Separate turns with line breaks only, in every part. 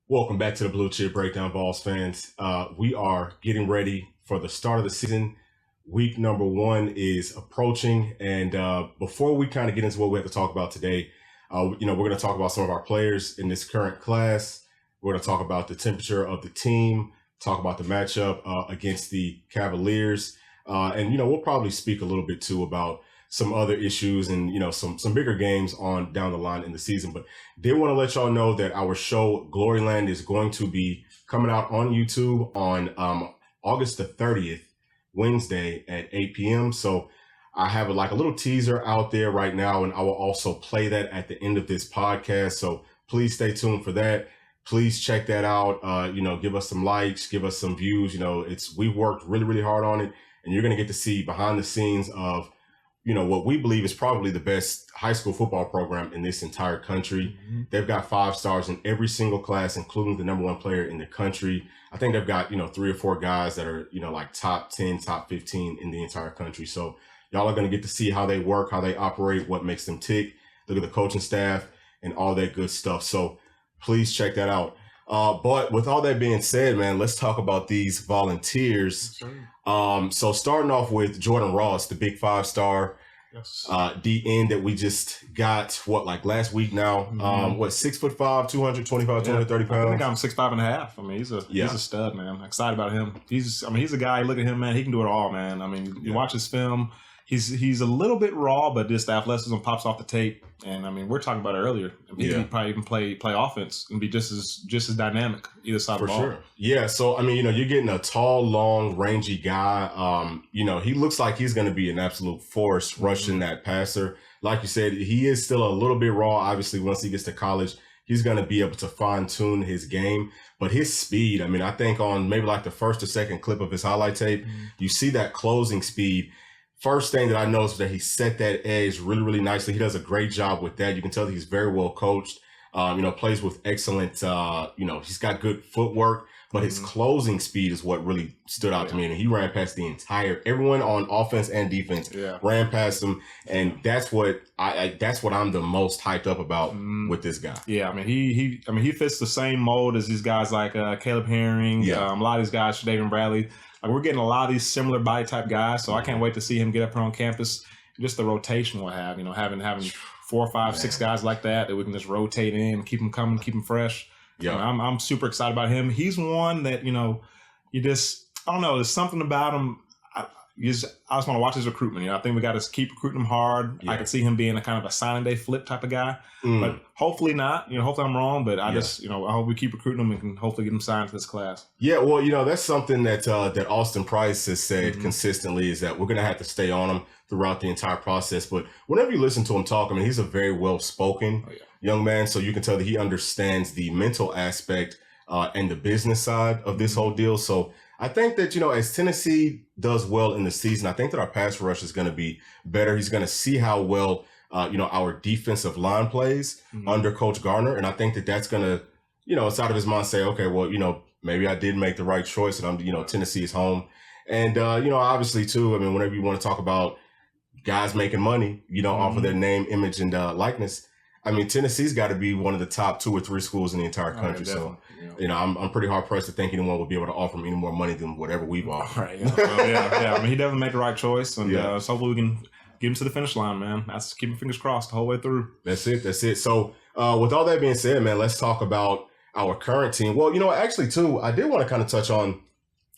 Welcome back to the Blue Chip Breakdown, Vols fans. We are getting ready for the start of the season. Week number 1 is approaching, and before we kind of get into what we have to talk about today, we're going to talk about some of our players in this current class. We're going to talk about the temperature of the team, talk about the matchup against the Cavaliers, and we'll probably speak a little bit too about some other issues and some bigger games on down the line in the season. But did want to let y'all know that our show Gloryland is going to be coming out on YouTube on August the 30th, Wednesday at 8 p.m. So I have a little teaser out there right now, and I will also play that at the end of this podcast. So please stay tuned for that. Please check that out. Give us some likes, give us some views. We've worked really, really hard on it, and you're going to get to see behind the scenes of what we believe is probably the best high school football program in this entire country. Mm-hmm. They've got 5 stars in every single class, including the number 1 player in the country. I think they've got, 3 or 4 guys that are, top 10, top 15 in the entire country. So y'all are going to get to see how they work, how they operate, what makes them tick, look at the coaching staff and all that good stuff. So please check that out. But with all that being said, man, let's talk about these volunteers. Sure. So starting off with Jordan Ross, the big 5-star DN that we just got, last week now? Mm-hmm. 6'5", 225, 230 pounds?
I think I'm 6'5.5". I mean, he's a stud, man. I'm excited about him. He's a guy, look at him, man. He can do it all, man. I mean, you watch his film. He's a little bit raw, but just the athleticism pops off the tape. And I mean, we're talking about it earlier. He can probably even play offense and be just as dynamic either side of the ball. For sure.
Yeah. So I mean, you're getting a tall, long, rangy guy. He looks like he's going to be an absolute force rushing that passer. Like you said, he is still a little bit raw. Obviously, once he gets to college, he's going to be able to fine tune his game. But his speed, I mean, I think on maybe the first or second clip of his highlight tape, you see that closing speed. First thing that I noticed was that he set that edge really, really nicely. He does a great job with that. You can tell that he's very well coached, plays with excellent, he's got good footwork, but his closing speed is what really stood out to me. And he ran past everyone on offense and defense ran past him. And that's what I'm the most hyped up about with this guy.
Yeah. I mean, he fits the same mold as these guys like Caleb Herring, a lot of these guys, David Bradley. We're getting a lot of these similar body type guys, so I can't wait to see him get up here on campus. Just the rotation we'll have, having 4, 5, 6 guys like that we can just rotate in, keep them coming, keep them fresh. Yeah, I'm super excited about him. He's one that I don't know. There's something about him. I just want to watch his recruitment. I think we got to keep recruiting him hard. Yeah. I could see him being a kind of a signing day flip type of guy, but hopefully not. Hopefully I'm wrong, but I hope we keep recruiting him and can hopefully get him signed to this class.
Yeah, well, that's something that Austin Price has said consistently is that we're going to have to stay on him throughout the entire process. But whenever you listen to him talk, I mean, he's a very well-spoken young man, so you can tell that he understands the mental aspect and the business side of this whole deal. So I think that, as Tennessee does well in the season, I think that our pass rush is going to be better. He's going to see how well, our defensive line plays under Coach Garner. And I think that that's going to, it's out of his mind say, okay, well, maybe I did make the right choice and I'm, Tennessee is home. And, obviously too, I mean, whenever you want to talk about guys making money, off of their name, image and likeness, I mean, Tennessee's got to be one of the top 2 or 3 schools in the entire country. So, I'm pretty hard pressed to think anyone will be able to offer him any more money than whatever we've offered.
Right. I mean, he definitely made the right choice, and so hopefully we can get him to the finish line, man. That's keeping fingers crossed the whole way through.
That's it. So, with all that being said, man, let's talk about our current team. Well, actually, too, I did want to kind of touch on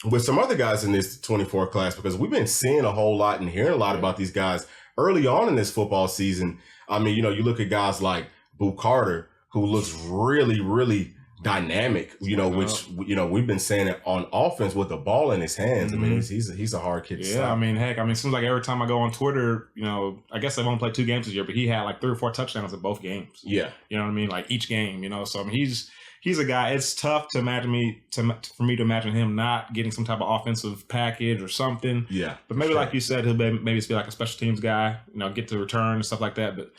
with some other guys in this 24 class because we've been seeing a whole lot and hearing a lot about these guys early on in this football season. I mean, you look at guys like Boo Carter, who looks really, really dynamic, which, we've been saying it on offense with the ball in his hands. I mean, he's a hard kid to stop.
I mean, heck, it seems like every time I go on Twitter, I guess I've only played 2 games this year, but he had 3 or 4 touchdowns in both games.
Yeah.
You know what I mean? Each game, so I mean, he's a guy. It's tough to imagine for me to imagine him not getting some type of offensive package or something.
Yeah.
But maybe like you said, he'll maybe be like a special teams guy, get to return and stuff like that. But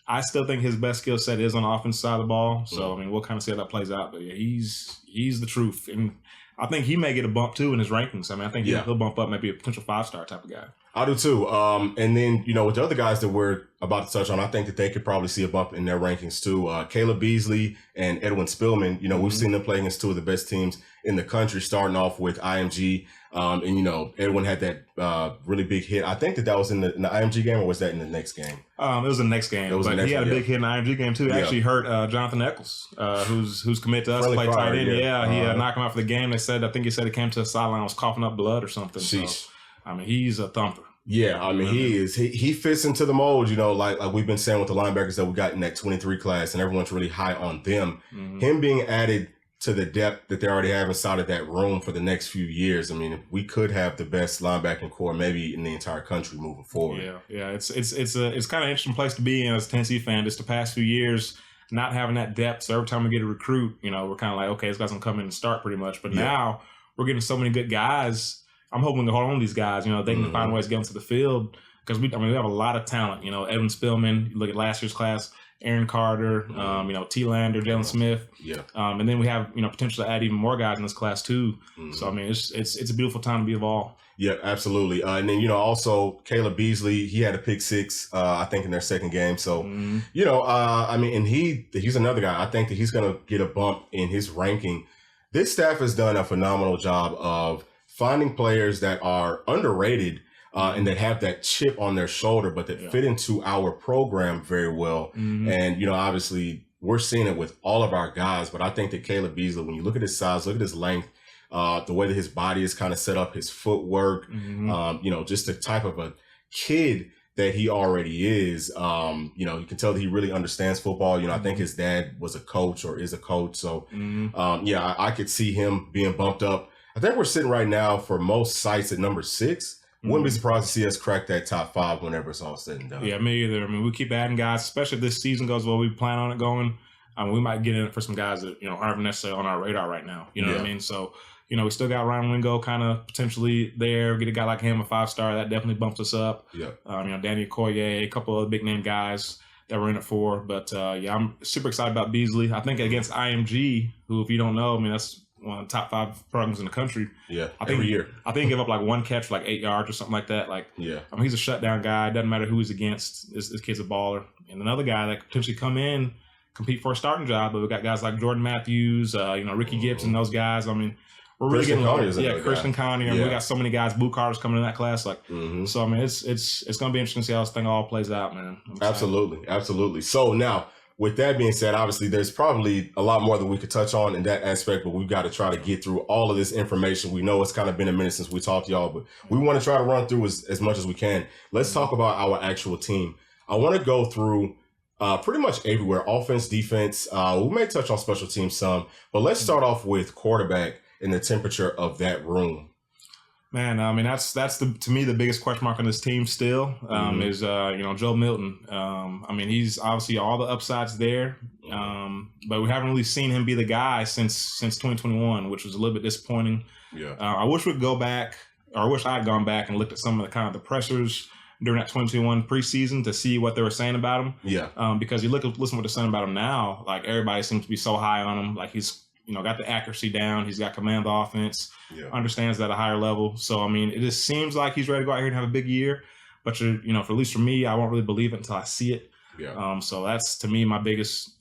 I still think his best skill set is on the offensive side of the ball. So, I mean, we'll kind of see how that plays out. But, yeah, he's the truth. And I think he may get a bump, too, in his rankings. I mean, I think he'll bump up maybe a potential 5-star type of guy.
I do too. And then, with the other guys that we're about to touch on, I think that they could probably see a bump in their rankings too. Caleb Beasley and Edwin Spillman, we've seen them play against two of the best teams in the country, starting off with IMG. And, Edwin had that really big hit. I think that was in the IMG game, or was that in the next game?
It was the next game. But he had a big hit in the IMG game too. He actually hurt Jonathan Eccles, who's committed to us to play tight end. He knocked him out for the game. I think he said he came to the sideline, was coughing up blood or something.
Sheesh.
So, he's a thumper.
Yeah, he is. He fits into the mold, like we've been saying with the linebackers that we got in that 23 class, and everyone's really high on them. Him being added to the depth that they already have inside of that room for the next few years. We could have the best linebacking core maybe in the entire country moving forward.
Yeah. It's kind of an interesting place to be in as a Tennessee fan. Just the past few years, not having that depth. So every time we get a recruit, we're kind of like, okay, this guy's gonna come in and start pretty much. But now we're getting so many good guys. I'm hoping to hold on to these guys. They can find ways to get them to the field because we have a lot of talent. Edwin Spillman. You look at last year's class. Aaron Carter, T. Lander, Jalen Smith. Yeah. And then we have, potential to add even more guys in this class too. So, it's a beautiful time to be involved.
Yeah, absolutely. And then, also Caleb Beasley, he had a pick six, I think in their second game. So, and he's another guy. I think that he's going to get a bump in his ranking. This staff has done a phenomenal job of finding players that are underrated, and that have that chip on their shoulder, but that fit into our program very well. And, obviously we're seeing it with all of our guys, but I think that Caleb Beasley, when you look at his size, look at his length, the way that his body is kind of set up, his footwork, just the type of a kid that he already is, you can tell that he really understands football. I think his dad was a coach or is a coach. So, I could see him being bumped up. I think we're sitting right now for most sites at number 6. Wouldn't be surprised to see us crack that top 5 whenever it's all said and done.
Yeah, me either. We keep adding guys, especially if this season goes well. We plan on it going. We might get in it for some guys that aren't necessarily on our radar right now. You know what I mean? So, we still got Ryan Wingo kind of potentially there. Get a guy like him, a 5-star, that definitely bumps us up. Yeah. Danny Okoye, a couple of big name guys that we're in it for. But I'm super excited about Beasley. I think against IMG, who, if you don't know, that's one of the top 5 programs in the country. Yeah, every year. I think he gave up like 1 catch for like 8 yards or something like that. He's a shutdown guy. Doesn't matter who he's against. This kid's a baller. And another guy that could potentially come in, compete for a starting job. But we got guys like Jordan Matthews, Ricky Gibson, those guys. We're really getting Christian Connie. We got so many guys. Blue Carter's coming in that class. So it's going to be interesting to see how this thing all plays out, man.
Absolutely. So now, with that being said, obviously, there's probably a lot more that we could touch on in that aspect, but we've got to try to get through all of this information. We know it's kind of been a minute since we talked to y'all, but we want to try to run through as much as we can. Let's talk about our actual team. I want to go through pretty much everywhere, offense, defense. We may touch on special teams some, but let's start off with quarterback and the temperature of that room.
Man, that's to me the biggest question mark on this team still is Joe Milton. He's obviously all the upsides there, but we haven't really seen him be the guy since 2021, which was a little bit disappointing. Yeah, I wish we'd go back, or I wish I'd gone back and looked at some of the kind of the pressures during that 2021 preseason to see what they were saying about him. Yeah, because you listen what they're saying about him now, like everybody seems to be so high on him, like he's got the accuracy down. He's got command of the offense, understands that at a higher level. So, it just seems like he's ready to go out here and have a big year. But, for at least for me, I won't really believe it until I see it. Yeah. So that's, to me, my biggest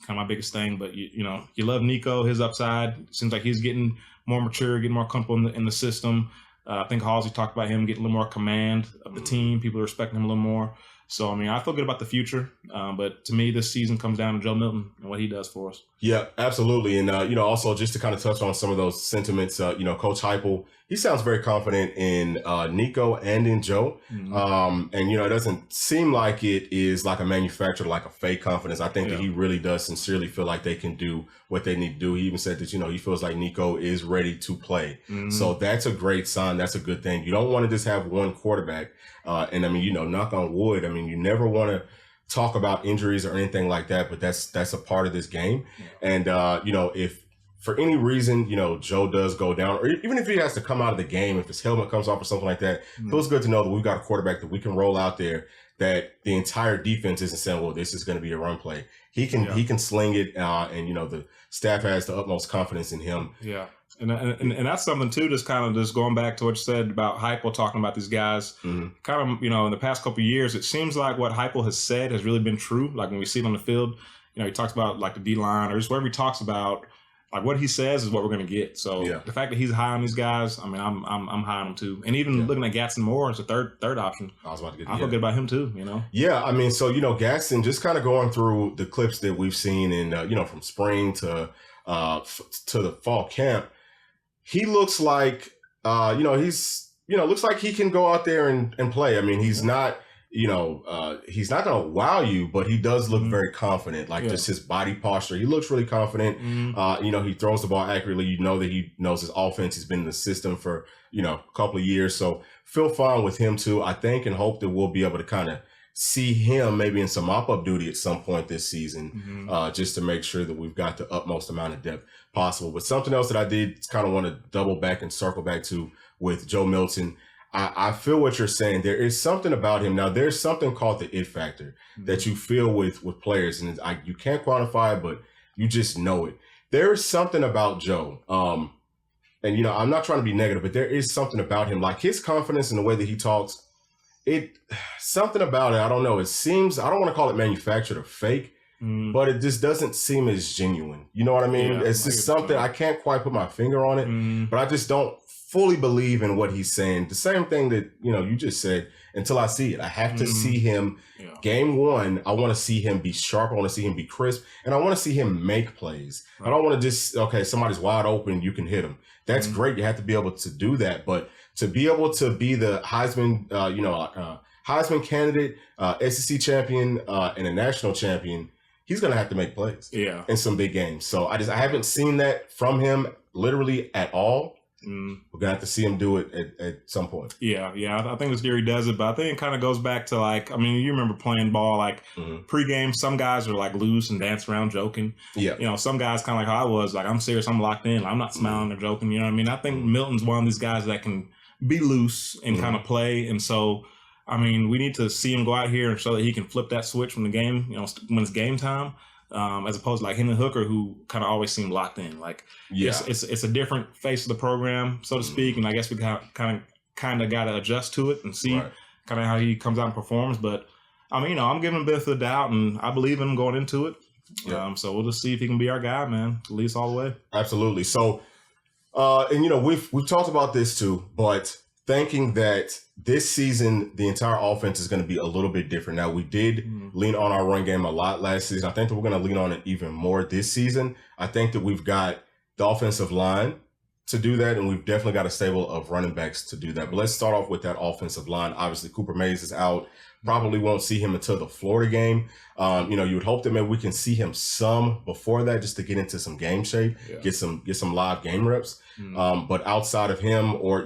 thing. But, you love Nico, his upside. Seems like he's getting more mature, getting more comfortable in the system. I think Halsey talked about him getting a little more command of the team. People are respecting him a little more. So, I feel good about the future. But to me, this season comes down to Joe Milton and what he does for us. Yeah, absolutely. And, also just to kind of touch on some of those sentiments, Coach Heupel, he sounds very confident in Nico and in Joe. And, it doesn't seem like it is like a manufactured, like a fake confidence. I think that he really does sincerely feel like they can do what they need to do. He even said that, he feels like Nico is ready to play. So that's a great sign. That's a good thing. You don't want to just have one quarterback. And knock on wood, you never want to talk about injuries or anything like that, but that's a part of this game. And, if for any reason, Joe does go down, or even if he has to come out of the game, if his helmet comes off or something like that, it feels good to know that we've got a quarterback that we can roll out there
that the entire defense isn't saying, well, this is going to be a run play. He can sling it, and the staff has the utmost confidence in him.
Yeah. And that's something too, just going back to what you said about Heupel talking about these guys. Kind of, in the past couple of years, it seems like what Heupel has said has really been true. Like when we see it on the field, he talks about like the D-line or just whatever he talks about, like what he says is what we're going to get. So the fact that he's high on these guys, I mean, I'm high on him too. And even looking at Gatson Moore as a third option, I feel good about him too.
Yeah, I mean, so Gatson, just kind of going through the clips that we've seen in from spring to the fall camp, he looks like looks like he can go out there and play. I mean, he's not. He's not going to wow you, but he does look very confident. Like just his body posture, he looks really confident. He throws the ball accurately. That he knows his offense. He's been in the system for a couple of years, so feel fine with him too. I think and hope that we'll be able to kind of see him maybe in some mop-up duty at some point this season, just to make sure that we've got the utmost amount of depth possible. But something else that I did kind of want to double back and circle back to with Joe Milton. I feel what you're saying. There is something about him. Now, there's something called the it factor that you feel with players, and you can't quantify it, but you just know it. There is something about Joe, and I'm not trying to be negative, but there is something about him, like his confidence in the way that he talks. Something about it. I don't know. It seems, I don't want to call it manufactured or fake, but it just doesn't seem as genuine. You know what I mean? Yeah, it's just something I can't quite put my finger on it, but I just don't fully believe in what he's saying. The same thing that, you just said, until I see it. I have to see him game one. I want to see him be sharp. I want to see him be crisp. And I want to see him make plays. Right. I don't want to just, somebody's wide open, you can hit him. That's great. You have to be able to do that. But to be able to be the Heisman, Heisman candidate, SEC champion, and a national champion, he's going to have to make plays in some big games. So I haven't seen that from him literally at all. We're gonna have to see him do it at some point. Yeah.
I think this year he does it, but I think it kind of goes back to you remember playing ball pregame. Some guys are loose and dance around joking. Yeah. Some guys kind of like how I was, I'm serious, I'm locked in, I'm not smiling or joking. You know what I mean? I think Milton's one of these guys that can be loose and kind of play, and so we need to see him go out here and show that he can flip that switch when the game, when it's game time. As opposed to him and Hooker, who kind of always seem locked in. It's a different face of the program, so to speak, and I guess we kind of got to adjust to it and see kind of how he comes out and performs. But I'm giving him a benefit of the doubt, and I believe in him going into it. So we'll just see if he can be our guy, man, to lead us all the way.
Absolutely. So, and we've talked about this too, but thinking that this season, the entire offense is going to be a little bit different. Now, we did lean on our run game a lot last season. I think that we're going to lean on it even more this season. I think that we've got the offensive line to do that, and we've definitely got a stable of running backs to do that. But let's start off with that offensive line. Obviously, Cooper Mays is out. Probably won't see him until the Florida game. You would hope that maybe we can see him some before that just to get into some game shape, get some live game reps. But outside of him or,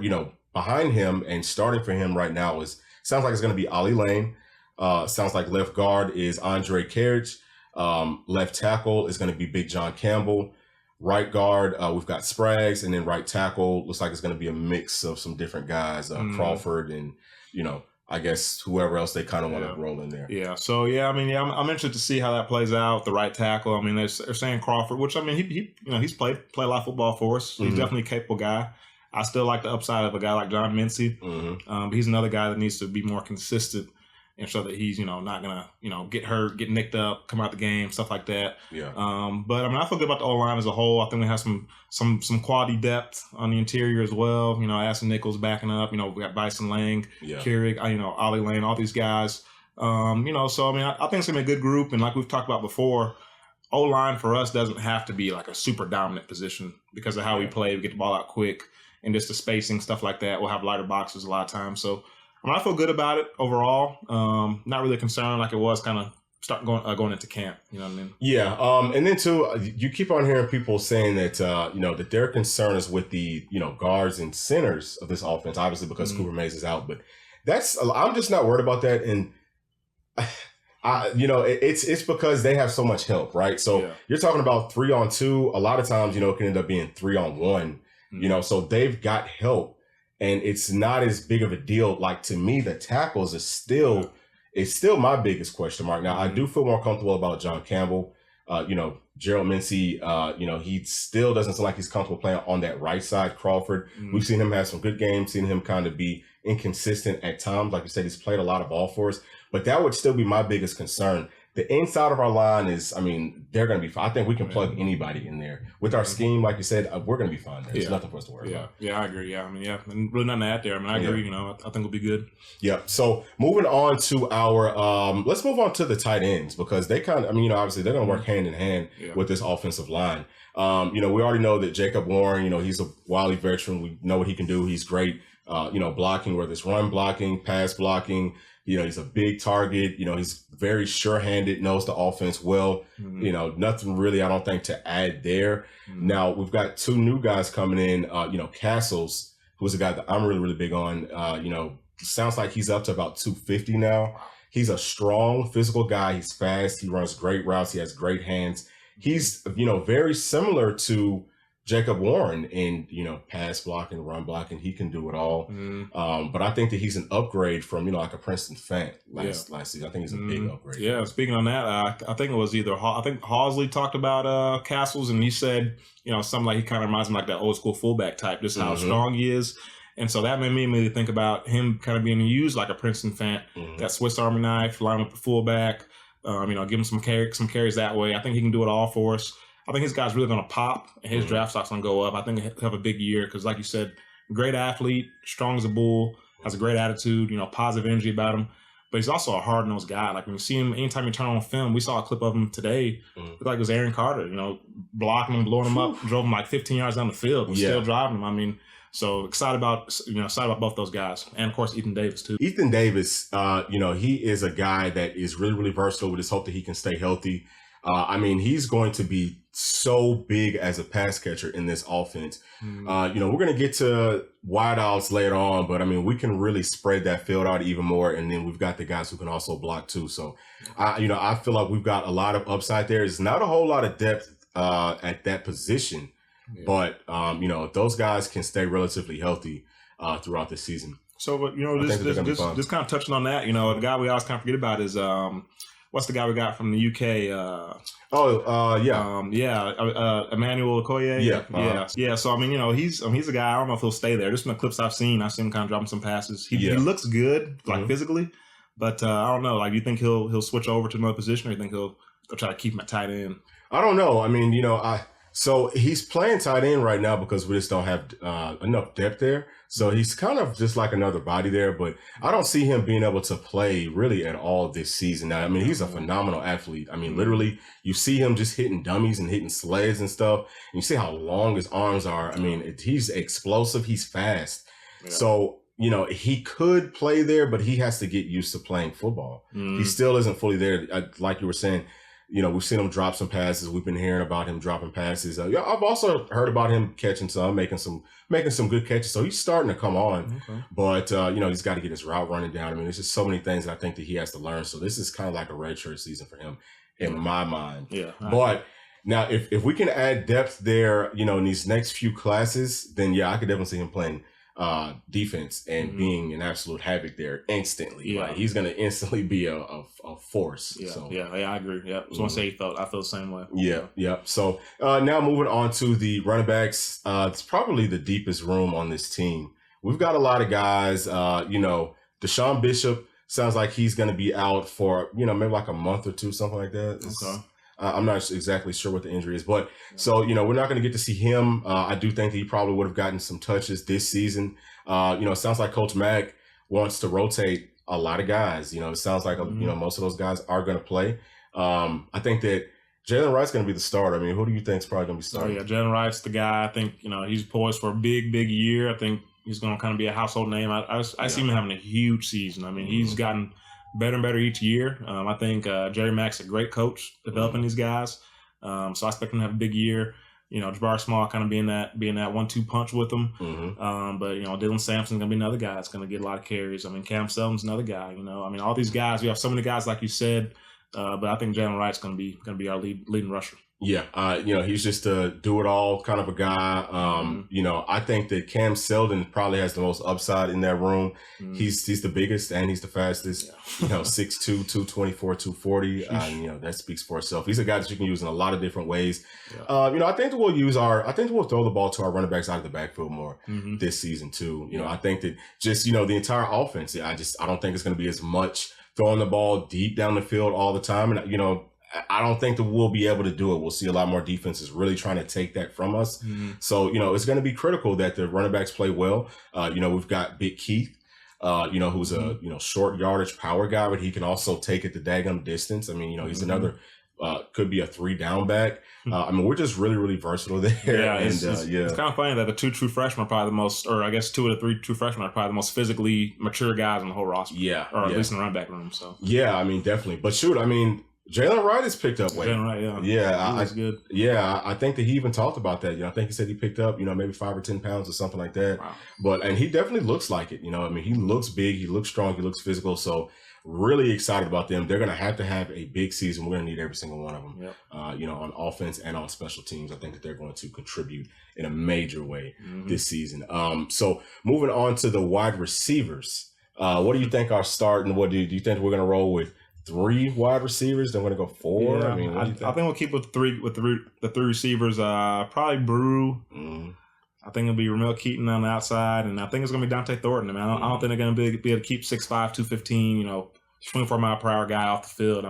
behind him and starting for him right now sounds like it's going to be Ollie Lane. Sounds like left guard is Andre Carriage. Left tackle is going to be Big John Campbell. Right guard, we've got Spraggs, and then right tackle looks like it's going to be a mix of some different guys, Crawford and, I guess whoever else they kind of want to roll in there.
Yeah. So, I'm interested to see how that plays out. The right tackle. They're saying Crawford, which, he's played a lot of football for us. He's definitely a capable guy. I still like the upside of a guy like John Mincy. But he's another guy that needs to be more consistent and show that he's, not going to, get hurt, get nicked up, come out the game, stuff like that.
Yeah.
But I feel good about the O-line as a whole. I think we have some quality depth on the interior as well. Aston Nichols backing up. We got Bryson Lang, Keurig, Ollie Lane, all these guys. So I think it's gonna be a good group. And like we've talked about before, O-line for us doesn't have to be like a super dominant position because of how we play. We get the ball out quick and just the spacing, stuff like that. We'll have lighter boxes a lot of times. So I feel good about it overall. Not really concerned like it was kind of going into camp. You know what I mean?
Yeah. And then too, you keep on hearing people saying that that their concern is with the guards and centers of this offense, obviously because Cooper Mays is out. But I'm just not worried about that. And it's because they have so much help, right? So you're talking about 3-on-2. A lot of times, it can end up being 3-on-1. So they've got help. And it's not as big of a deal. Like, to me, the tackles are still is still my biggest question mark. Now, I do feel more comfortable about John Campbell. Gerald Mincey, he still doesn't seem like he's comfortable playing on that right side. Crawford, we've seen him have some good games, seen him kind of be inconsistent at times. Like you said, he's played a lot of ball for us, but that would still be my biggest concern. The inside of our line is, they're going to be fine. I think we can plug anybody in there. With our scheme, like you said, we're going to be fine there. There's nothing for us to worry about.
Yeah, I agree. Yeah, and really nothing to add there. I agree. I think we'll be good.
Yeah. So moving on to our, let's move on to the tight ends, because they kind of, obviously they're going to work hand in hand with this offensive line. We already know that Jacob Warren, he's a wily veteran. We know what he can do. He's great, blocking, whether it's run blocking, pass blocking. He's a big target. He's very sure-handed, knows the offense well. Nothing really, I don't think, to add there. Now, we've got two new guys coming in. Castles, who's a guy that I'm really, really big on. Sounds like he's up to about 250 now. He's a strong, physical guy. He's fast. He runs great routes. He has great hands. He's, very similar to Jacob Warren in, pass blocking, run blocking. He can do it all. But I think that he's an upgrade from, like a Princeton Fant last season. I think he's a big upgrade.
Yeah, speaking on that, I think it was either, I think Hawsley talked about Castles, and he said, something like he kind of reminds me like that old school fullback type, just how strong he is. And so that made me immediately think about him kind of being used like a Princeton Fant, that Swiss Army knife, line up the fullback, give him some carries that way. I think he can do it all for us. I think his guy's really going to pop, and his draft stock's going to go up. I think he'll have a big year because, like you said, great athlete, strong as a bull, has a great attitude, positive energy about him. But he's also a hard-nosed guy. Like, when you see him, anytime you turn on film, we saw a clip of him today. Looked like it was Aaron Carter, blocking him, blowing him up, drove him like 15 yards down the field, was still driving him. So excited about both those guys. And, of course, Ethan Davis, too.
Ethan Davis, he is a guy that is really, really versatile. We just hope that he can stay healthy. He's going to be so big as a pass catcher in this offense. We're going to get to wideouts later on, but we can really spread that field out even more. And then we've got the guys who can also block too. So, I feel like we've got a lot of upside there. It's not a whole lot of depth at that position, but those guys can stay relatively healthy throughout the season.
So, but just kind of touching on that, the guy we always kind of forget about is what's the guy we got from the UK? Emmanuel Okoye. Yeah. So he's a guy. I don't know if he'll stay there. Just from the clips I've seen him kind of dropping some passes. He looks good, physically, but I don't know. Like, do you think he'll switch over to another position, or you think he'll try to keep him at tight end?
I don't know. So he's playing tight end right now because we just don't have enough depth there. So he's kind of just like another body there, but I don't see him being able to play really at all this season. Now, he's a phenomenal athlete. Literally, you see him just hitting dummies and hitting sleds and stuff. And you see how long his arms are. He's explosive. He's fast. Yeah. So, he could play there, but he has to get used to playing football. He still isn't fully there. Like you were saying, we've seen him drop some passes. We've been hearing about him dropping passes. I've also heard about him catching some, making some good catches. So he's starting to come on. Okay. But, he's got to get his route running down. There's just so many things that I think that he has to learn. So this is kind of like a redshirt season for him in my mind. Yeah. But now if we can add depth there, in these next few classes, then I could definitely see him playing defense and being an absolute havoc there instantly. Yeah. He's going to instantly be a force.
Yeah.
So.
Yeah. I agree. Yeah. I was going to say I feel the same way.
Yeah. Yeah. So now moving on to the running backs, it's probably the deepest room on this team. We've got a lot of guys, Deshaun Bishop sounds like he's going to be out for, maybe like a month or two, something like that. Okay. I'm not exactly sure what the injury is, but so, we're not going to get to see him. I do think that he probably would have gotten some touches this season. It sounds like Coach Mack wants to rotate a lot of guys. It sounds like, most of those guys are going to play. I think that Jalen Wright's going to be the starter. who do you think is probably going to be starting?
Jalen Wright's the guy. I think, he's poised for a big, big year. I think he's going to kind of be a household name. I see him having a huge season. He's gotten better and better each year. I think Jerry Mack's a great coach developing these guys. So I expect him to have a big year. Jabari Small kind of being that 1-2 punch with him. But Dylan Sampson's gonna be another guy that's gonna get a lot of carries. Cam Selton's another guy. All these guys. We have so many guys like you said. But I think Jalen Wright's gonna be our leading rusher.
Yeah, he's just a do-it-all kind of a guy. I think that Cam Seldon probably has the most upside in that room. He's the biggest and he's the fastest. 6'2", 224, 240. That speaks for itself. He's a guy that you can use in a lot of different ways. I think that we'll throw the ball to our running backs out of the backfield more this season too. I think that just the entire offense. I don't think it's going to be as much throwing the ball deep down the field all the time, and I don't think that we'll be able to do it. We'll see a lot more defenses really trying to take that from us. So, it's going to be critical that the running backs play well. We've got Big Keith, who's a, short yardage power guy, but he can also take it the daggum distance. He's another, could be a 3-down back. We're just really, really versatile there.
Yeah, it's kind of funny that the 2 true freshmen are probably the most, or I guess 2 of the 3 true freshmen are probably the most physically mature guys in the whole roster.
Yeah.
Or at least in the running back room. So.
Yeah, definitely. But shoot, Jalen Wright has picked up weight.
Jalen Wright,
yeah,
good.
Yeah, I think that he even talked about that. I think he said he picked up, maybe 5 or 10 pounds or something like that.
Wow.
And he definitely looks like it. He looks big, he looks strong, he looks physical. So really excited about them. They're going to have a big season. We're going to need every single one of them.
Yep.
On offense and on special teams. I think that they're going to contribute in a major way this season. So moving on to the wide receivers. What do you think our start, and what do you think we're going to roll with? 3 wide receivers? Then we're gonna go 4.
Yeah, I think we'll keep with 3 the 3 receivers. Probably Brew. I think it'll be Ramel Keaton on the outside, and I think it's gonna be Dante Thornton. I don't think they're gonna be able to keep 6'5", 215. 24-mile-per-hour guy off the field.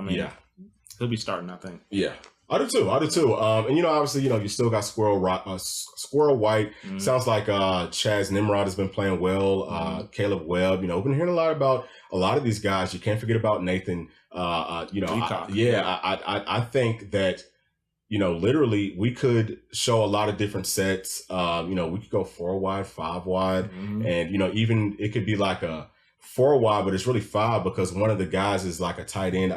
He'll be starting. I think.
Yeah. I do too. And obviously, you still got Squirrel White. Sounds like Chaz Nimrod has been playing well. Caleb Webb. We've been hearing a lot about a lot of these guys. You can't forget about Nathan. I think that literally we could show a lot of different sets. We could go 4 wide, 5 wide, and even it could be like a 4 wide, but it's really 5 because one of the guys is like a tight end.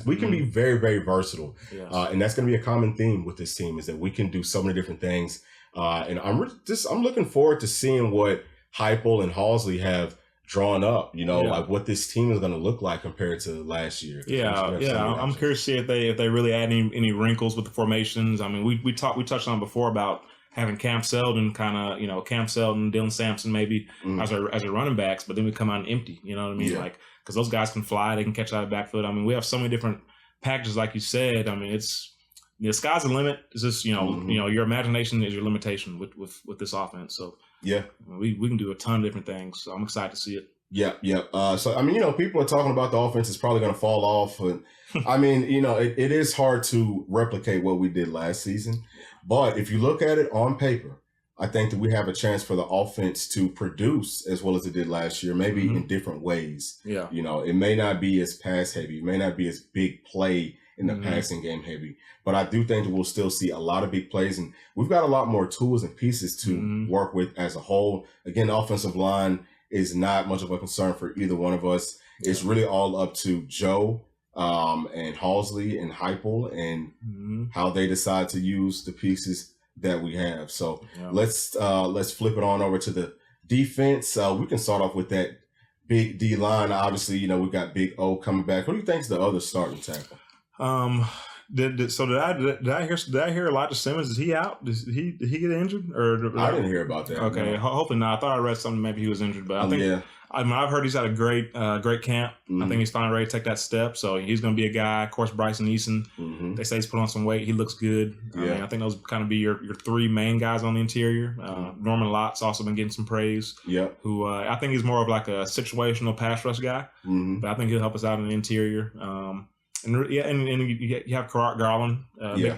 We can be very, very versatile.
Yes.
And that's going to be a common theme with this team is that we can do so many different things. And I'm looking forward to seeing what Heupel and Halsley have drawn up, like what this team is going to look like compared to last year.
I'm curious to see if they really add any wrinkles with the formations. We touched on before about having Cam Seldon Cam Seldon, Dylan Sampson maybe as our running backs, but then we come out empty. You know what I mean?
Yeah.
Because those guys can fly, they can catch out of the backfield. We have so many different packages, like you said. It's the sky's the limit. It's just your imagination is your limitation with this offense. So
yeah,
we can do a ton of different things. So I'm excited to see it.
Yeah. People are talking about the offense is probably going to fall off. And it is hard to replicate what we did last season. But if you look at it on paper, I think that we have a chance for the offense to produce as well as it did last year, maybe in different ways.
Yeah.
It may not be as pass heavy. It may not be as big play in the passing game heavy. But I do think that we'll still see a lot of big plays. And we've got a lot more tools and pieces to work with as a whole. Again, the offensive line is not much of a concern for either one of us. It's really all up to Joe and Halsley and Heupel and how they decide to use the pieces that we have. So let's flip it on over to the defense. We can start off with that big D line. Obviously, we got Big O coming back. Who do you think is the other starting tackle?
Did I hear Elijah Simmons? Is he out? Did he get injured? Or
I didn't hear about that.
Okay,
no.
Hopefully not. I thought I read something. Maybe he was injured, but I think I've heard he's had a great camp. I think he's finally ready to take that step. So he's going to be a guy. Of course, Bryson Eason. They say he's put on some weight. He looks good. I think those kind of be your 3 main guys on the interior. Norman Lott's also been getting some praise. Who I think he's more of like a situational pass rush guy. But I think he'll help us out in the interior. And you have Garland,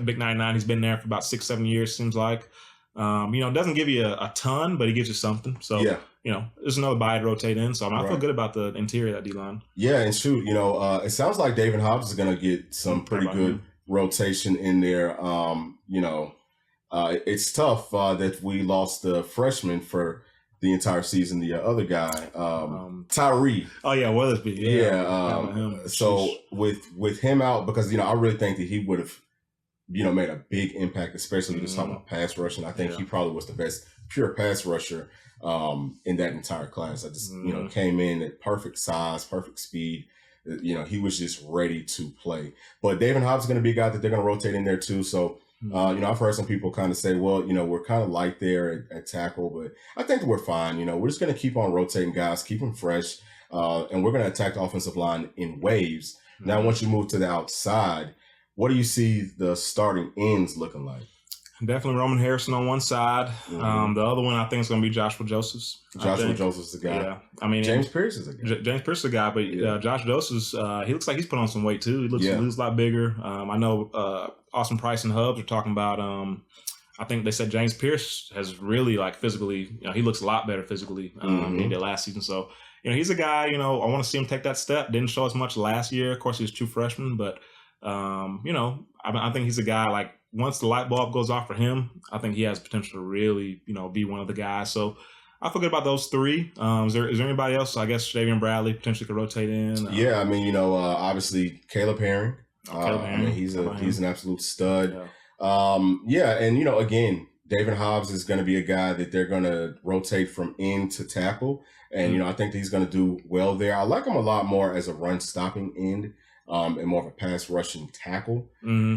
Big 99. He's been there for about 6-7 years, seems like. Doesn't give you a ton, but he gives you something. So, there's another body to rotate in. So, I feel good about the interior of that D-line. Yeah,
and shoot, it sounds like David Hobbs is going to get some pretty good rotation in there. It's tough that we lost the freshman for the entire season. The other guy, Tyree.
Oh yeah,
Weathersby. So with him out, because I really think that he would have made a big impact, especially just talking about pass rushing. I think he probably was the best pure pass rusher in that entire class. I just came in at perfect size, perfect speed. he was just ready to play. But David Hobbs is going to be a guy that they're going to rotate in there too. So, I've heard some people kind of say, well, we're kind of light there at tackle, but I think that we're fine. We're just going to keep on rotating guys, keep them fresh, and we're going to attack the offensive line in waves. Now, once you move to the outside, what do you see the starting ends looking like?
Definitely Roman Harrison on one side. The other one, I think, is going to be Joshua Josephs.
Joshua Josephs is the guy.
Yeah. I mean,
James Pierce is a guy.
James Pierce is a guy, but Josh Josephs, he looks like he's put on some weight, too. He looks a lot bigger. I know Austin Price and Hubs are talking about, I think they said James Pierce has really, physically, he looks a lot better physically than he did last season. So, he's a guy, I want to see him take that step. Didn't show as much last year. Of course, he was true freshman, but, I think he's a guy, once the light bulb goes off for him, I think he has potential to really, be one of the guys. So I feel good about those three. Is there anybody else? I guess Shavian Bradley potentially could rotate in.
Obviously Caleb Herring. He's an absolute stud.
Yeah.
And again, David Hobbs is going to be a guy that they're going to rotate from end to tackle, and I think that he's going to do well there. I like him a lot more as a run stopping end. And more of a pass rushing tackle.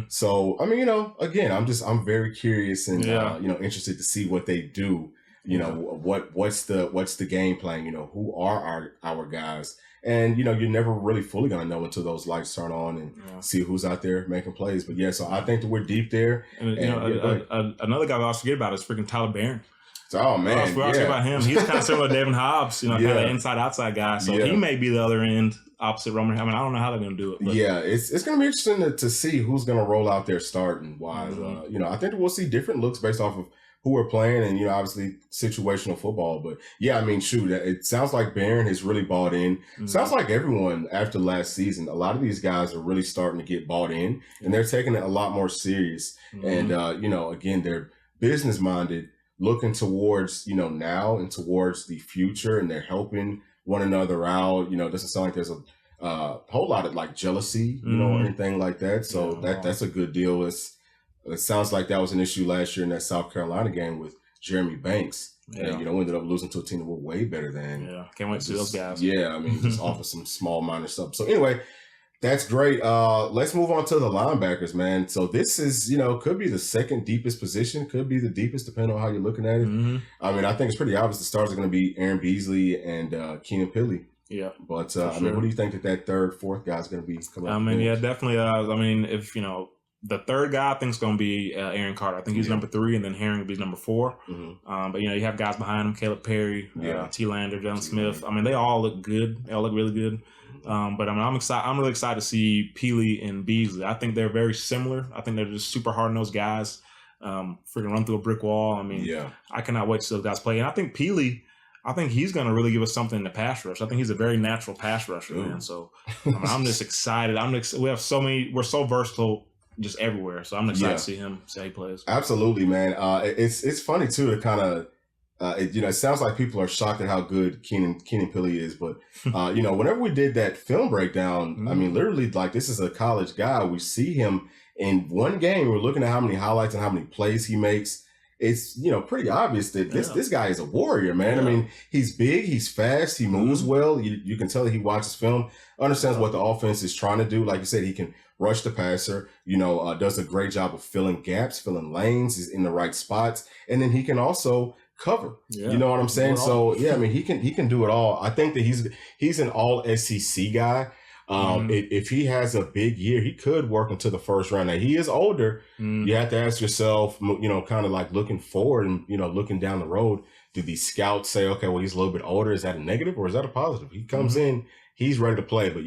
So, again, I'm very curious and, interested to see what they do. What's the game plan? Who are our guys? And, you're never really fully going to know until those lights turn on and see who's out there making plays. But so I think that we're deep there.
And another guy we always forget about is freaking Tyler Barron.
Oh, man.
We always forget about him. He's kind of similar to David Hobbs, kind of inside-outside guy. So he may be the other end. Opposite Roman. I don't know how they're going to do it. But.
Yeah, it's going to be interesting to see who's going to roll out there starting wise. I think we'll see different looks based off of who we're playing and, obviously situational football. But it sounds like Barron has really bought in. Sounds like everyone after last season, a lot of these guys are really starting to get bought in and they're taking it a lot more serious. And, again, they're business minded, looking towards, now and towards the future, and they're helping one another out. Doesn't sound like there's a whole lot of jealousy, or anything like that. So that's a good deal. It sounds like that was an issue last year in that South Carolina game with Jeremy Banks.
Yeah.
And, ended up losing to a team that were way better than.
Yeah, can't wait to see those guys.
Yeah, just off of some small minor stuff. So anyway, that's great. Let's move on to the linebackers, man. So this is, could be the second deepest position, could be the deepest, depending on how you're looking at it. I think it's pretty obvious the stars are going to be Aaron Beasley and Keenan Pili.
Yeah.
But, what do you think that third, fourth guy is going to be coming up?
Definitely. If, the third guy I think is going to be Aaron Carter. I think he's number 3, and then Herring will be number 4. But, you have guys behind him, Caleb Perry, T. Lander, Jalen Smith. They all look good. They all look really good. But I'm excited. I'm really excited to see Pili and Beasley. I think they're very similar. I think they're just super hard-nosed guys. Freaking run through a brick wall. I cannot wait to see those guys play. And I think Pili, he's going to really give us something in the pass rush. I think he's a very natural pass rusher, man. So I'm just excited. We have so many. We're so versatile. Just everywhere, so I'm excited to see him see how he plays.
Absolutely, man. It's funny too to kind of it sounds like people are shocked at how good Keenan Pili is, but whenever we did that film breakdown, literally this is a college guy. We see him in one game. We're looking at how many highlights and how many plays he makes. It's pretty obvious that this guy is a warrior, man.
Yeah.
He's big, he's fast, he moves well. You can tell that he watches film, understands what the offense is trying to do. Like you said, he can rush the passer, does a great job of filling gaps, filling lanes, is in the right spots. And then he can also cover. Yeah. You know what I'm saying? So he can do it all. I think that he's an all SEC guy. If he has a big year, he could work into the first round. Now, he is older. You have to ask yourself, kind of looking forward and, looking down the road, do these scouts say, okay, well, he's a little bit older. Is that a negative or is that a positive? He comes in, he's ready to play. But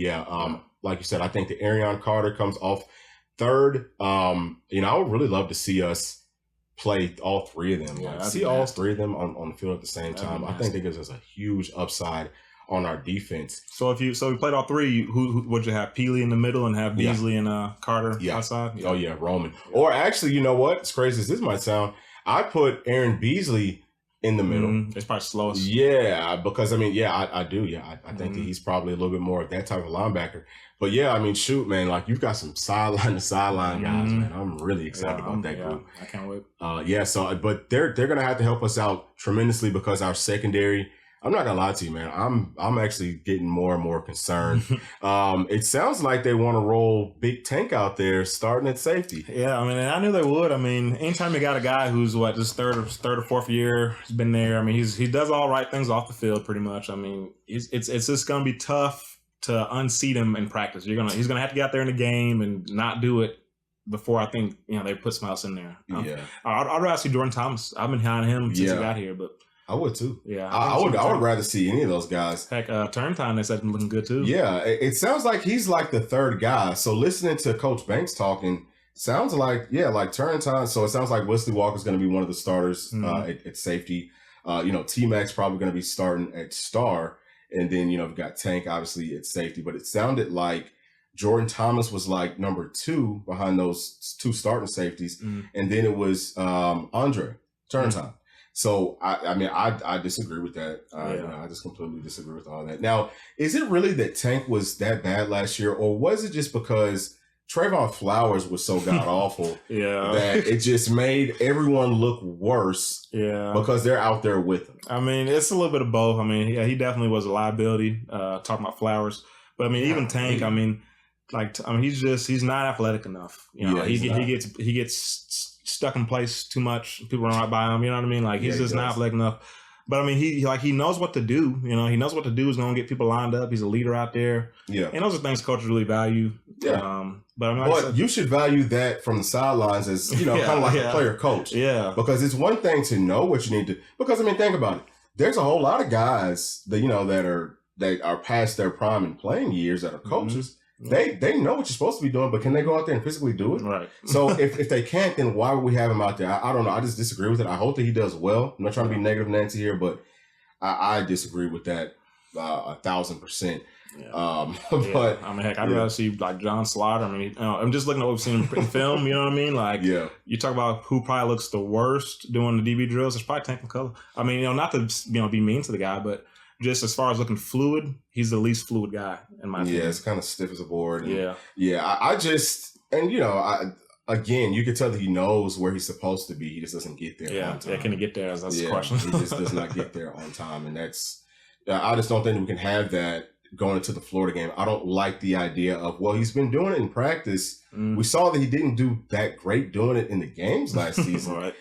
like you said, I think the Aaron Carter comes off third. I would really love to see us play all three of them. All three of them on the field at the same time. I think that gives us a huge upside on our defense.
So if we played all three, who would you have? Pili in the middle and have Beasley and Carter outside?
Yeah. Oh yeah, Roman. Or actually, you know what? As crazy as this might sound, I put Aaron Beasley in the middle.
It's probably slowest.
Yeah, because I do. Yeah, I think that he's probably a little bit more of that type of linebacker. But shoot, man, you've got some sideline to sideline guys, man. I'm really excited about that group.
I can't wait.
But they're gonna have to help us out tremendously because our secondary. I'm not gonna lie to you, man. I'm actually getting more and more concerned. It sounds like they want to roll Big Tank out there, starting at safety.
Yeah, I mean, I knew they would. I mean, anytime you got a guy who's this third or fourth year, has been there. I mean, he does all right things off the field, pretty much. I mean, it's just gonna be tough to unseat him in practice. He's gonna have to get out there in the game and not do it before I think they put somebody else in there.
Yeah,
I'd rather see Jordan Thomas. I've been behind him since he got here, but.
I would too.
Yeah,
I would rather see any of those guys.
Heck, turn time they said looking good too.
Yeah, it sounds like he's like the third guy. So listening to Coach Banks talking, sounds like like turn time. So it sounds like Wesley Walker's going to be one of the starters at safety. T-Mac's probably going to be starting at star, and then we've got Tank obviously at safety. But it sounded like Jordan Thomas was like number 2 behind those 2 starting safeties, and then it was Andre turn time. So, I disagree with that. I just completely disagree with all that. Now, is it really that Tank was that bad last year, or was it just because Trayvon Flowers was so god-awful that it just made everyone look worse because they're out there with him?
I mean, it's a little bit of both. I mean, he definitely was a liability, talking about Flowers. But, I mean, even Tank, he's not athletic enough. He gets stuck in place too much. People run right by him. You know what I mean? Like he's just not athletic enough. But I mean, he knows what to do. He knows what to do. He's going to get people lined up. He's a leader out there. Yeah, and those are things coaches really value.
Yeah, but you should value that from the sidelines as kind of like a player coach.
Yeah,
because it's one thing to know what you need to. Because I mean, think about it. There's a whole lot of guys that that are past their prime and playing years that are coaches. They know what you're supposed to be doing, but can they go out there and physically do it?
Right.
So if they can't, then why would we have him out there? I don't know. I just disagree with it. I hope that he does well. I'm not trying to be negative Nancy here, but I disagree with that 1,000%.
Yeah. But I mean, heck, I'd rather see like John Slaughter. I mean, I'm just looking at what we've seen in film. You know what I mean? Like, you talk about who probably looks the worst doing the DB drills. It's probably Tank McCullough. I mean, not to be mean to the guy, but just as far as looking fluid, he's the least fluid guy in my opinion.
Yeah, it's kind of stiff as a board.
And,
again, you can tell that he knows where he's supposed to be. He just doesn't get there on time.
Yeah, can he get there? That's the question.
He just does not get there on time. And that's, I just don't think we can have that going into the Florida game. I don't like the idea of, he's been doing it in practice. We saw that he didn't do that great doing it in the games last season.
Right.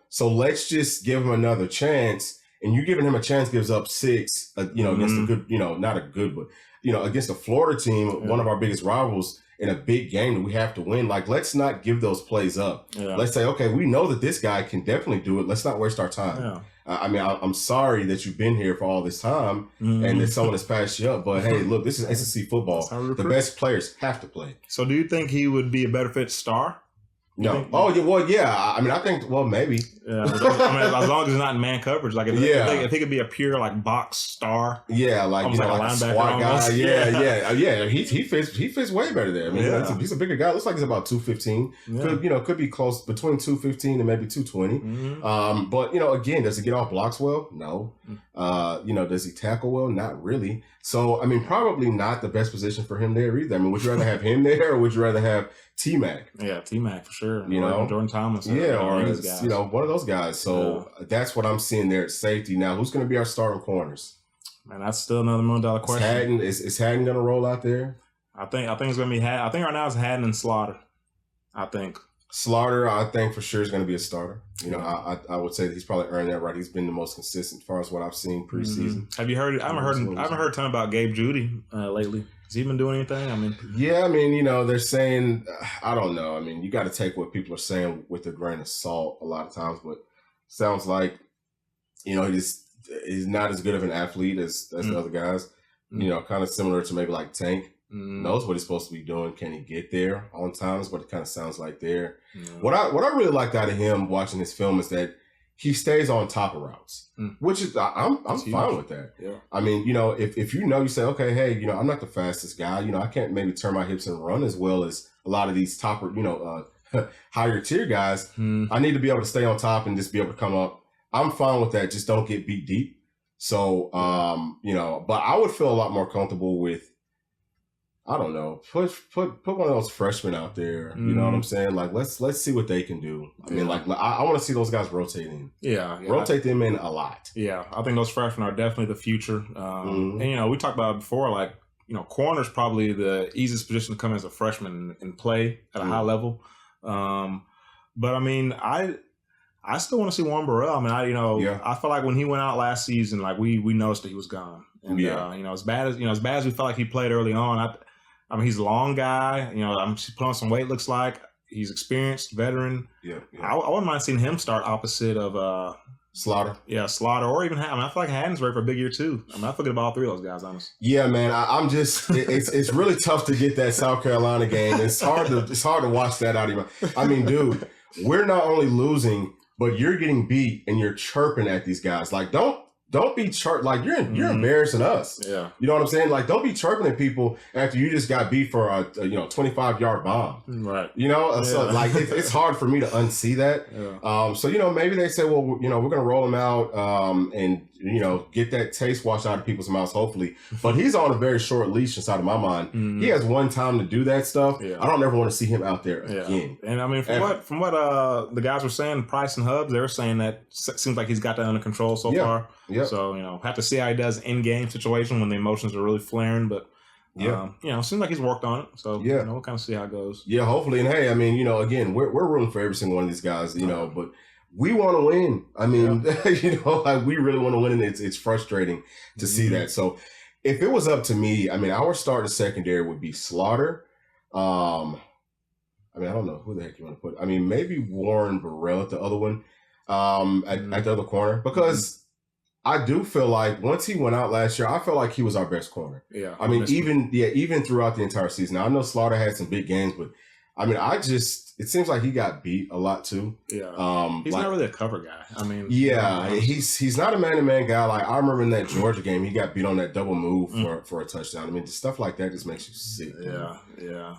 So let's just give him another chance. And you giving him a chance gives up 6, against a good, not a good, but, against a Florida team, one of our biggest rivals in a big game that we have to win. Like, let's not give those plays up. Yeah. Let's say, okay, we know that this guy can definitely do it. Let's not waste our time. Yeah. I'm sorry that you've been here for all this time and that someone has passed you up. But, hey, look, this is SEC football. The best players have to play.
So do you think he would be a better fit star?
No. I think, maybe.
Yeah. As long as he's not in man coverage. Like, if he could be a pure, like, box star.
Yeah, like, like a SWAT guy. Yeah. He fits way better there. I mean, he's a bigger guy. Looks like he's about 215. Yeah. Could be close between 215 and maybe 220. But, again, does he get off blocks well? No. Does he tackle well? Not really. So, I mean, probably not the best position for him there either. I mean, would you rather have him there or would you rather have T-Mac?
Yeah, T-Mac for sure. Or Jordan Thomas.
Or one of those guys. So that's what I'm seeing there at safety. Now, who's going to be our starting corners?
Man, that's still another $1 million question.
Is Haddon going to roll out there?
I think it's going to be Haddon. I think right now it's Haddon and Slaughter. I think.
Slaughter, I think for sure is going to be a starter. I would say that he's probably earned that right. He's been the most consistent as far as what I've seen preseason.
Have you heard? I haven't heard a ton about Gabe Judy lately. Has he been doing anything? I mean,
they're saying, I don't know. I mean, you got to take what people are saying with a grain of salt a lot of times, but sounds like, he's not as good of an athlete as the other guys. Kind of similar to maybe like Tank. Knows what he's supposed to be doing. Can he get there on time is what it kind of sounds like there. What I really liked out of him watching his film is that he stays on top of routes, which is I'm fine with that. Yeah. I mean, if you say, okay, hey, I'm not the fastest guy. I can't maybe turn my hips and run as well as a lot of these higher tier guys. I need to be able to stay on top and just be able to come up. I'm fine with that. Just don't get beat deep. So, but I would feel a lot more comfortable with I don't know, put one of those freshmen out there. You know what I'm saying? Like let's see what they can do. I mean, like I want to see those guys rotating.
Yeah,
rotate them in a lot.
Yeah, I think those freshmen are definitely the future. And we talked about it before, like corner's probably the easiest position to come as a freshman and play at a high level. But I mean, I still want to see Warren Burrell. I mean, I felt like when he went out last season, like we noticed that he was gone. And as bad as we felt like he played early on, I mean, he's a long guy. He's put on some weight. Looks like he's experienced, veteran.
Yeah.
I wouldn't mind seeing him start opposite of
Slaughter.
Yeah, Slaughter, or even I feel like Haddon's ready for a big year too. I mean, I forget about all three of those guys, honestly.
Yeah, man. I'm just it's really tough to get that South Carolina game. It's hard to watch that out of your. I mean, dude, we're not only losing, but you're getting beat and you're chirping at these guys. Like, don't be like you're embarrassing us.
Yeah.
You know what I'm saying? Like, don't be chirping at people after you just got beat for a 25-yard bomb.
Right.
So like it's hard for me to unsee that.
Yeah.
So maybe they say, well, we're gonna roll him out and get that taste washed out of people's mouths, hopefully. But he's on a very short leash inside of my mind. He has one time to do that stuff.
Yeah.
I don't ever want to see him out there again.
And I mean, from what the guys were saying, Price and Hubbs, they were saying that seems like he's got that under control so far.
Yeah.
So, have to see how he does in-game situation when the emotions are really flaring. But, seems like he's worked on it. So, we'll kind of see how it goes.
Yeah, hopefully. And, hey, I mean, again, we're rooting for every single one of these guys, but we want to win. I mean, like we really want to win, and it's frustrating to see that. So, if it was up to me, I mean, our starting secondary would be Slaughter. I mean, I don't know who the heck you want to put. I mean, maybe Warren Burrell at the other one, at the other corner, because I do feel like once he went out last year, I felt like he was our best corner.
Yeah.
I mean, even throughout the entire season. Now, I know Slaughter had some big games, but I mean, it seems like he got beat a lot too.
Yeah. He's not really a cover guy. I mean,
he's not a man-to-man guy. Like I remember in that Georgia game, he got beat on that double move for a touchdown. I mean, stuff like that just makes you sick.
Yeah.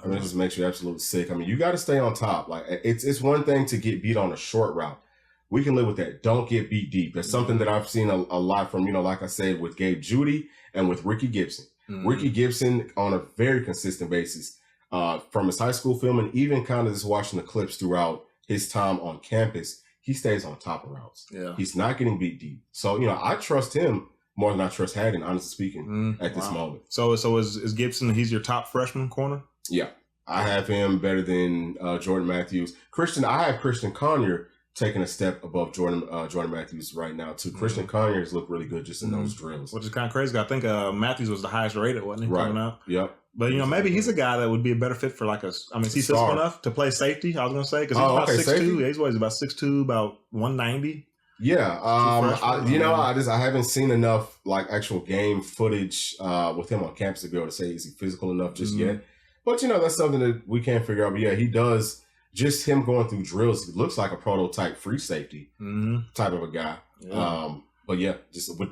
I mean, it just makes you absolutely sick. I mean, you got to stay on top. Like it's one thing to get beat on a short route. We can live with that. Don't get beat deep. That's something that I've seen a lot from, like I said, with Gabe Judy and with Ricky Gibson. Ricky Gibson on a very consistent basis from his high school film and even kind of just watching the clips throughout his time on campus, he stays on top of routes.
Yeah.
He's not getting beat deep. So, I trust him more than I trust Haddon, honestly speaking, at this moment.
So is Gibson, he's your top freshman corner?
Yeah. I have him better than Jordan Matthews. I have Christian Conyer taking a step above Jordan Matthews right now too. Christian Conyer has looked really good just in those drills,
which is kind of crazy. I think Matthews was the highest rated, wasn't he?
Right.
Coming out.
Yep.
But maybe he's a guy that would be a better fit for is he physical enough to play safety? I was gonna say because he's about 6'2". He's about 6'2", about 190.
Yeah. I haven't seen enough actual game footage with him on campus to be able to say is he physical enough just yet. But that's something that we can't figure out. But yeah, he does. Just him going through drills, he looks like a prototype free safety type of a guy.
Yeah.
But yeah,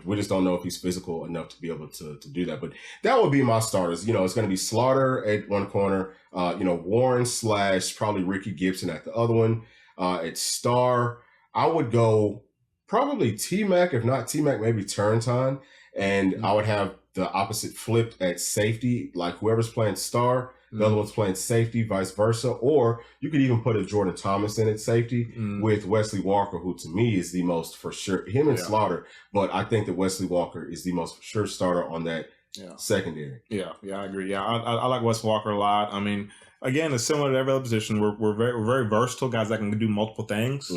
we just don't know if he's physical enough to be able to do that. But that would be my starters. It's going to be Slaughter at one corner, Warren / probably Ricky Gibson at the other one. At star, I would go probably T-Mac, if not T-Mac, maybe Turntine. And I would have the opposite flipped at safety, like whoever's playing star, the other one's playing safety, vice versa. Or you could even put a Jordan Thomas in at safety with Wesley Walker, who to me is the most for sure, him and Slaughter. But I think that Wesley Walker is the most for sure starter on that secondary.
Yeah, I agree. Yeah, I like Wes Walker a lot. I mean, again, it's similar to every other position. We're very versatile guys that can do multiple things.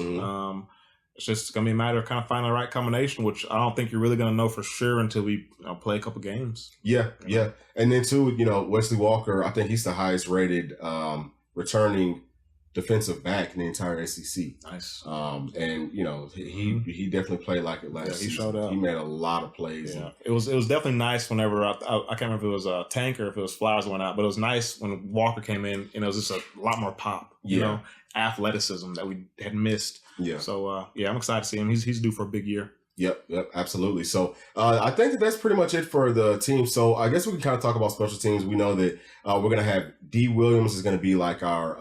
It's just going to be a matter of kind of finding the right combination, which I don't think you're really going to know for sure until we play a couple games.
Yeah. And then too, Wesley Walker, I think he's the highest rated returning defensive back in the entire SEC.
Nice.
And he definitely played like it last season.
He showed up.
He made a lot of plays.
Yeah. It was definitely nice whenever I can't remember if it was Tank or if it was Flowers went out, but it was nice when Walker came in and it was just a lot more pop. Athleticism that we had missed.
Yeah.
So I'm excited to see him. He's due for a big year.
Yep, absolutely. So I think that's pretty much it for the team. So I guess we can kind of talk about special teams. We know that we're going to have D. Williams is going to be like our,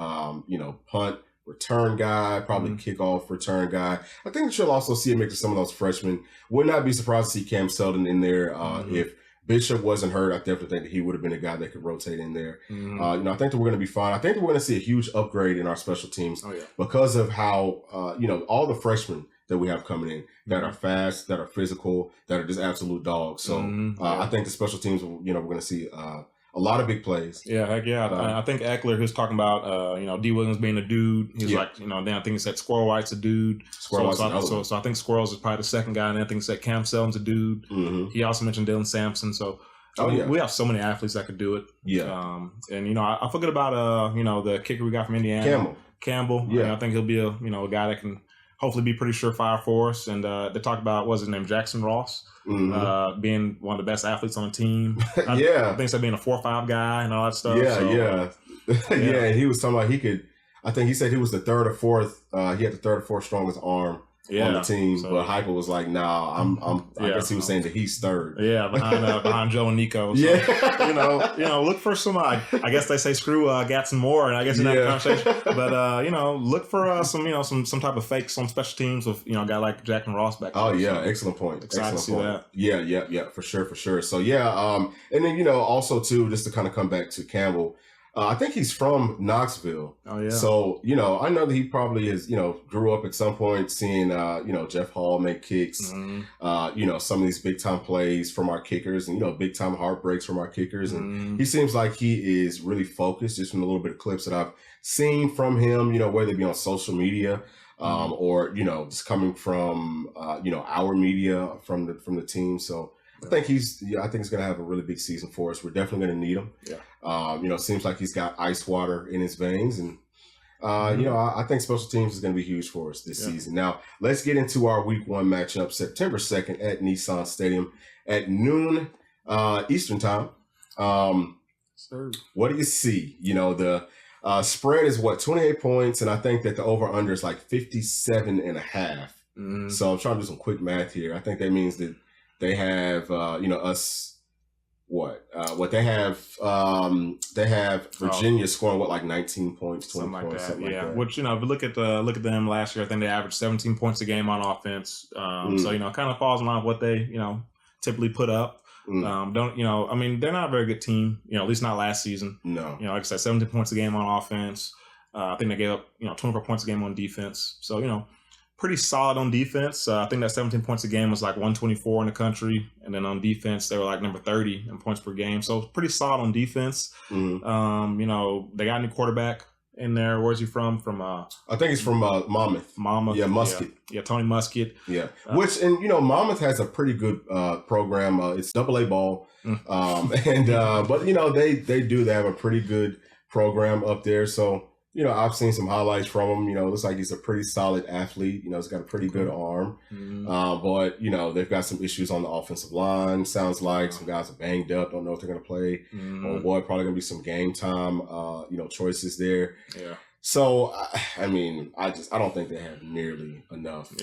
punt return guy, probably kickoff return guy. I think that you'll also see a mix of some of those freshmen. Would not be surprised to see Cam Selden in there if Bishop wasn't hurt, I definitely think that he would have been a guy that could rotate in there. I think that we're going to be fine. I think that we're going to see a huge upgrade in our special teams because of how, all the freshmen that we have coming in that are fast, that are physical, that are just absolute dogs. So I think the special teams, we're going to see a lot of big plays.
Yeah, heck yeah. I think Eckler, he was talking about, D. Williams being a dude. He's like, then I think he said Squirrel White's a dude. So I think Squirrels is probably the second guy. And then I think he said Cam Selton's a dude. He also mentioned Dylan Sampson. So we have so many athletes that could do it.
Yeah.
I forget about, the kicker we got from Indiana. Campbell. Yeah. I think he'll be a guy that can hopefully be pretty surefire for us. And they talked about, what's his name, Jackson Ross. Being one of the best athletes on the team. I think so, being a 4-5 guy and all that stuff.
Yeah. He was talking about I think he said he was the third or fourth. He had the third or fourth strongest arm on the team, but Heupel was like, "Nah, I guess he was saying that he's third." Yeah,
behind Joe and Nico. So, look for some. I guess they say screw Gatson Moore, and I guess in that conversation. But look for some type of fakes on special teams with a guy like Jackson Ross back there.
Oh yeah, excellent point.
Excited to see that.
Yeah, for sure. So and then also too, just to kind of come back to Campbell. I think he's from Knoxville.
Oh yeah.
So I know that he probably is grew up at some point seeing Jeff Hall make kicks. Some of these big time plays from our kickers and big time heartbreaks from our kickers, and he seems like he is really focused. Just from a little bit of clips that I've seen from him, whether it be on social media or just coming from our media from the team. So. I think he's going to have a really big season for us. We're definitely going to need him. Yeah. It seems like he's got ice water in his veins, and I think special teams is going to be huge for us this season. Now, let's get into our Week 1 matchup, September 2nd at Nissan Stadium at noon Eastern time. What do you see? The spread is 28 points, and I think that the over/under is like 57.5. So I'm trying to do some quick math here. I think that means that. They have, us. They have Virginia scoring like 19 points, 20 points, something like that.
Which if you look at them last year, I think they averaged 17 points a game on offense. So kind of falls in line with what they typically put up. They're not a very good team. At least not last season.
No.
Like I said, 17 points a game on offense. I think they gave up 24 points a game on defense. So pretty solid on defense. I think that 17 points a game was like 124 in the country. And then on defense, they were like number 30 in points per game. So pretty solid on defense. They got a new quarterback in there. Where's he from? I
think he's from Monmouth.
Yeah,
Musket.
Yeah, Tony Musket.
Yeah. Monmouth has a pretty good program. It's AA ball. But they have a pretty good program up there. So, I've seen some highlights from him. Looks like he's a pretty solid athlete. He's got a pretty good arm. But, they've got some issues on the offensive line. Sounds like some guys are banged up. Don't know if they're going to play or what. Probably going to be some game time, choices there.
Yeah.
So, I don't think they have nearly enough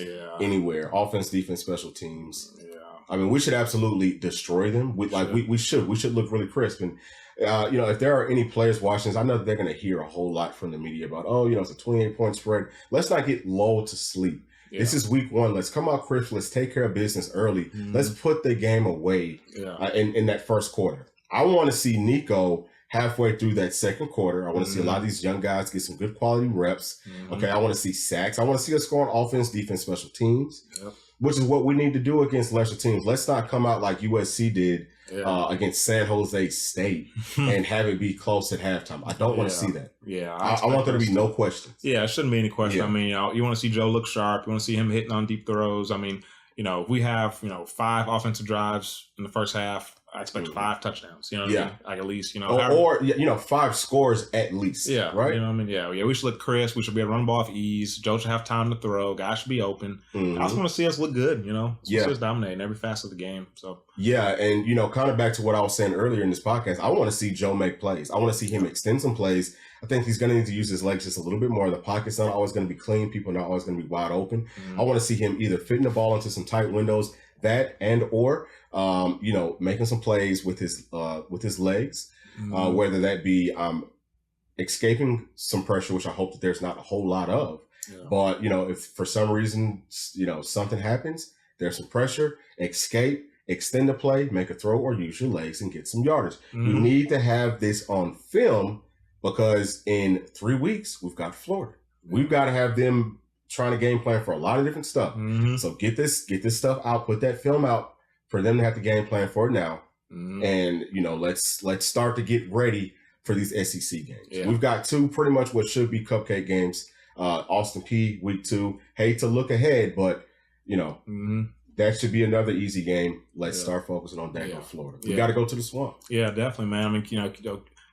anywhere. Offense, defense, special teams.
Yeah.
We should absolutely destroy them. We should look really crisp. And, if there are any players watching this, I know that they're going to hear a whole lot from the media about, it's a 28-point spread. Let's not get lulled to sleep. Yeah. This is Week 1. Let's come out crisp. Let's take care of business early. Let's put the game away in that first quarter. I want to see Nico halfway through that second quarter. I want to see a lot of these young guys get some good quality reps. Okay, I want to see sacks. I want to see us score on offense, defense, special teams, which is what we need to do against lesser teams. Let's not come out like USC did against San Jose State and have it be close at halftime. I don't want to see that.
Yeah,
I want there to be no questions.
Yeah, it shouldn't be any question. Yeah. You want to see Joe look sharp. You want to see him hitting on deep throws. If we have 5 offensive drives in the first half, I expect 5 touchdowns. You know what I mean? Like at least,
or 5 scores at least.
Yeah.
Right?
You know what I mean? Yeah. We should look crisp. We should be able to run the ball with ease. Joe should have time to throw. Guys should be open. I just want to see us look good, See us dominating every facet of the game. So
yeah, and kind of back to what I was saying earlier in this podcast, I want to see Joe make plays. I want to see him extend some plays. I think he's going to need to use his legs just a little bit more. The pocket's not always going to be clean. People are not always going to be wide open. I want to see him either fitting the ball into some tight windows, or making some plays with his legs, whether that be escaping some pressure, which I hope that there's not a whole lot of. But if for some reason something happens, there's some pressure, escape, extend the play, make a throw, or use your legs and get some yardage. You need to have this on film because in 3 weeks, we've got Florida. We've got to have them trying to game plan for a lot of different stuff. So get this stuff out, put that film out for them to have to game plan for it now. And, let's start to get ready for these SEC games. Yeah. We've got 2 pretty much what should be cupcake games. Austin Peay, week 2. Hate to look ahead, but, that should be another easy game. Let's start focusing on Dayton, Florida. We got to go to the Swamp.
Yeah, definitely, man. I mean,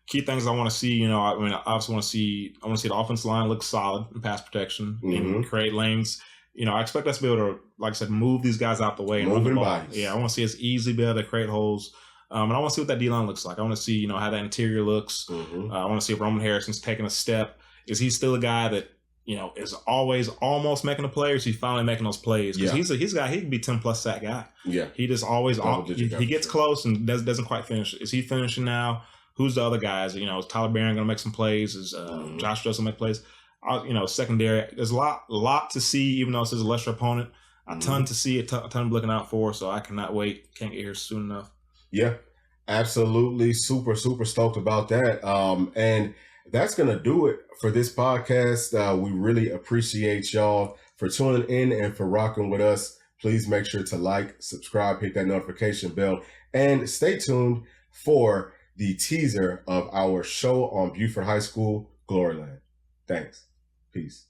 key things I want to see, I obviously want to see the offensive line look solid in pass protection and create lanes. I expect us to be able to, like I said, move these guys out the way and
moving
run the ball.
bodies.
Yeah, I want to see us easily be able to create holes. And I want to see what that D-line looks like. I want to see, how that interior looks. I want to see if Roman Harrison's taking a step. Is he still a guy that, is always almost making a play, or is he finally making those plays? Because he's a guy, he can be 10-plus sack guy. Yeah. He just always, he gets close and doesn't quite finish. Is he finishing now? Who's the other guys? Is Tyler Barron going to make some plays? Is Josh Joseph make plays? Secondary. There's a lot to see, even though this is a lesser opponent. A ton to see, a ton of looking out for. So I cannot wait. Can't get here soon enough.
Yeah, absolutely. Super, super stoked about that. And that's going to do it for this podcast. We really appreciate y'all for tuning in and for rocking with us. Please make sure to like, subscribe, hit that notification bell, and stay tuned for the teaser of our show on Buford High School, Gloryland. Thanks. Peace.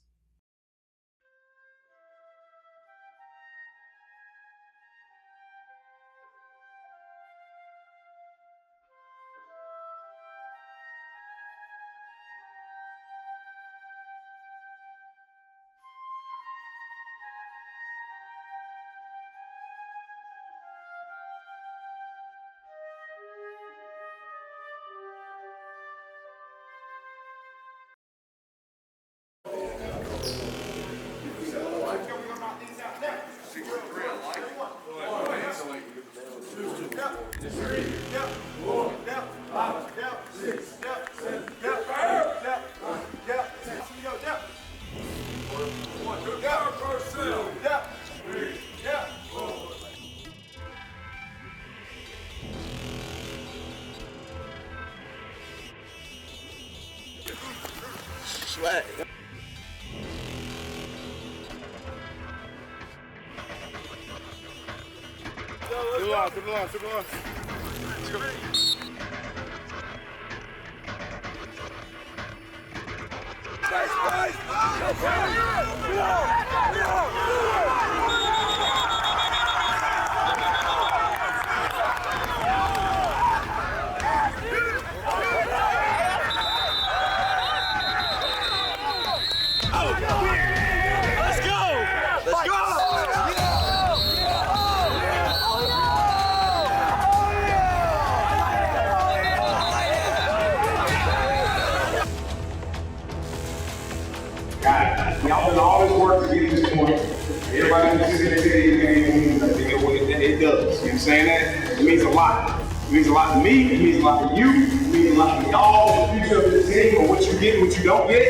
Swag. To the line. Let's go.
Y'all done all this work to get to this point. Everybody can see that it does. You know what I'm saying? That it means a lot. It means a lot to me. It means a lot to you. It means a lot to y'all. The future of the team, or what you get and what you don't get.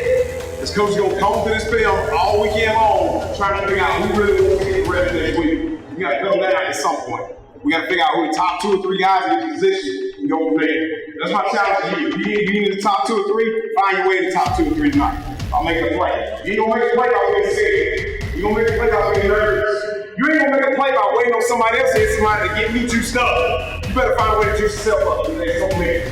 This coach is gonna come to this field all weekend long, trying to figure out who really wants to get ready next week. We gotta come down at some point. We gotta figure out who the top 2 or 3 guys in each position and go from there. That's my challenge to you. If you need the top 2 or 3, find your way to the top 2 or 3 tonight. I'll make a play. You ain't gonna make a play by being scared. You gonna make a play by being nervous. You ain't gonna make a play by waiting on somebody else to hit somebody to get me juiced up. You better find a way to juice yourself up. There's so many.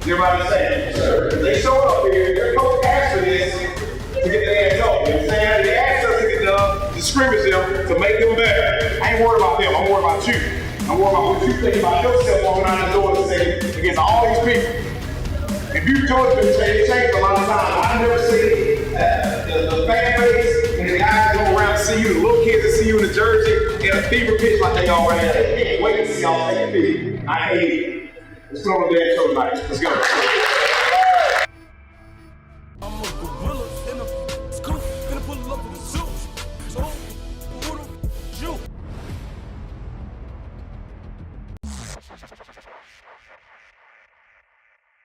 Everybody saying, sir, they showed up here. Their coach asked for this to get their ass up. You know what I'm saying? They asked us to get to scrimmage them to make them better. I ain't worried about them. I'm worried about you. I'm worried about what you think about yourself walking out the door and saying against all these people. If you Georgia been changed a lot of times, I never see the fan base and the guys go around to see you, the little kids that see you in the jersey in a fever pitch like they already have. They can't wait to see y'all take a pitch. I hate it. Let's go on the damn show tonight. Let's go.